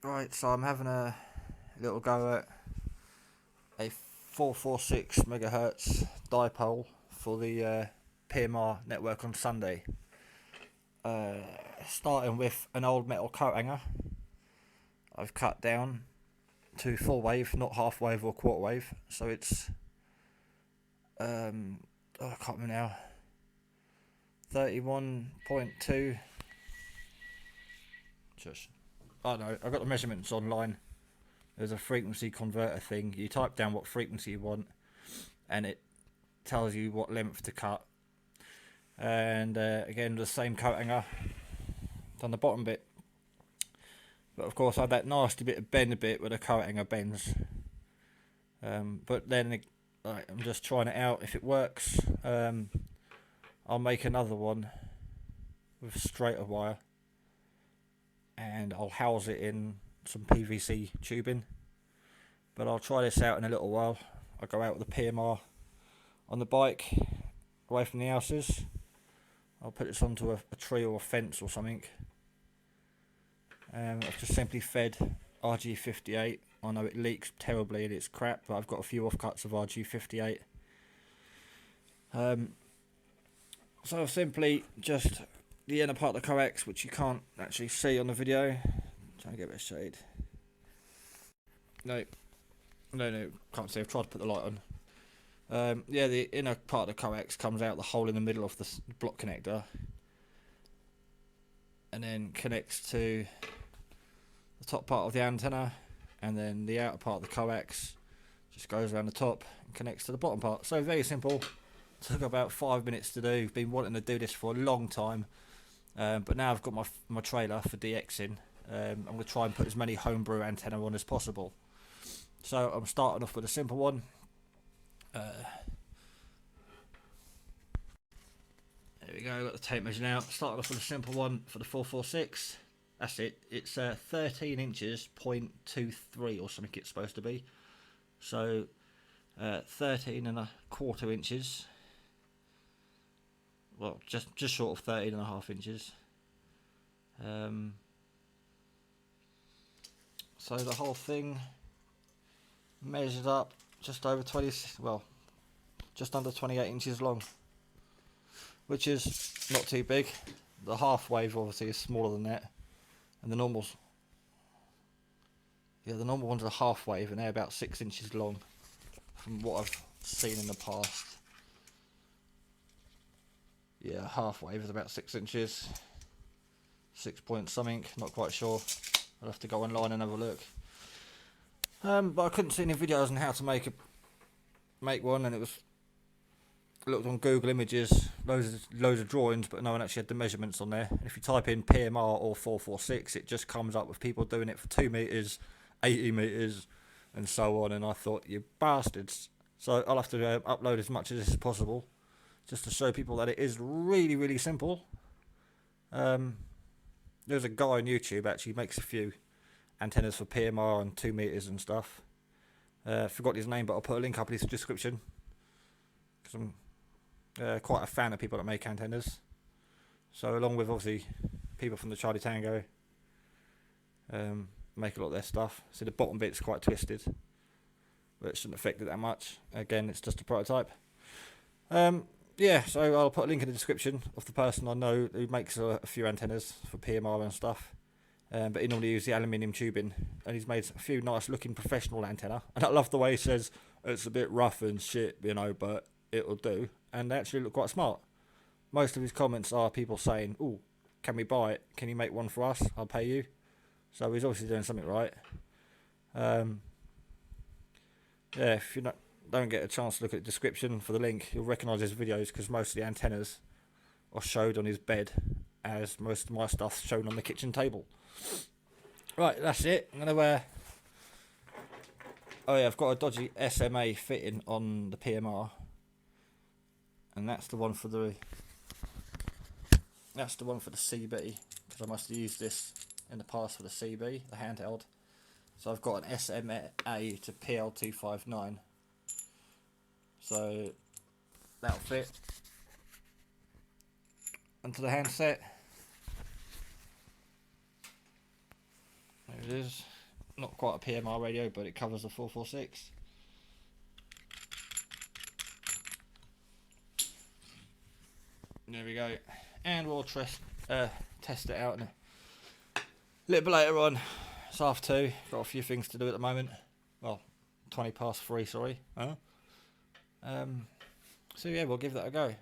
Right, so I'm having a little go at a 446 megahertz dipole for the PMR network on Sunday. Uh, Starting with an old metal coat hanger, I've cut down to full wave, not half wave or quarter wave. So it's I can't remember now. 31.2. Just I don't know. I got the measurements online. There's a frequency converter thing. You type down what frequency you want, and it tells you what length to cut. And again, the same coat hanger on the bottom bit. But of course, I had that nasty bit of bend bit where the coat hanger bends. But then I'm just trying it out. If it works, I'll make another one with straighter wire, and I'll house it in some PVC tubing. But I'll try this out in a little while. I'll go out with the PMR on the bike, away from the houses. I'll put this onto a tree or a fence or something. I've just simply fed RG58. I know it leaks terribly and it's crap, but I've got a few offcuts of RG58. So simply just the inner part of the coax, which you can't actually see on the video. Trying to get a bit of shade. No, can't see. I've tried to put the light on. The inner part of the coax comes out the hole in the middle of the block connector, and then connects to the top part of the antenna, and then the outer part of the coax just goes around the top and connects to the bottom part. So very simple. Took about 5 minutes to do. Been wanting to do this for a long time, but now I've got my trailer for DXing. I'm going to try and put as many homebrew antenna on as possible. So I'm starting off with a simple one. There we go, got the tape measure now. Starting off with a simple one for the 446. That's it. It's 13 inches, 0.23 or something it's supposed to be. So 13.25 inches. Well, just short of 13.5 inches. So the whole thing measured up just over just under 28 inches long, which is not too big. The half wave obviously is smaller than that, and the normal ones are half wave, and they're about 6 inches long from what I've seen in the past. Yeah, half wave is about 6 inches, 6 point something, not quite sure. I'll have to go online and have a look. But I couldn't see any videos on how to make one, and I looked on Google Images, loads of drawings, but no one actually had the measurements on there. And if you type in PMR or 446, it just comes up with people doing it for 2 meters, 80 meters, and so on. And I thought, you bastards. So I'll have to upload as much of this as possible, just to show people that it is really, really simple. There's a guy on YouTube actually makes a few antennas for PMR and 2 meters and stuff. Forgot his name, but I'll put a link up in his description, because I'm quite a fan of people that make antennas. So along with obviously people from the Charlie Tango, make a lot of their stuff. So the bottom bit's quite twisted, but it shouldn't affect it that much. Again, it's just a prototype. So I'll put a link in the description of the person I know who makes a few antennas for PMR and stuff. But he normally uses the aluminium tubing, and he's made a few nice looking professional antenna. And I love the way he says it's a bit rough and shit, but it'll do. And they actually look quite smart. Most of his comments are people saying, "Oh, can we buy it? Can you make one for us? I'll pay you." So he's obviously doing something right. If you don't get a chance to look at the description for the link, you'll recognise his videos, because most of the antennas are showed on his bed, as most of my stuff's shown on the kitchen table. Right, that's it. I'm gonna I've got a dodgy SMA fitting on the PMR, and that's the one for the CB, because I must have used this in the past for the CB, the handheld. So I've got an SMA to PL259. So that'll fit onto the handset. There It is not quite a PMR radio, but it covers the 446. There we go, and we'll test it out in a little bit later on. It's 2:30. Got a few things to do at the moment. Well, 3:20. Sorry. So yeah, we'll give that a go.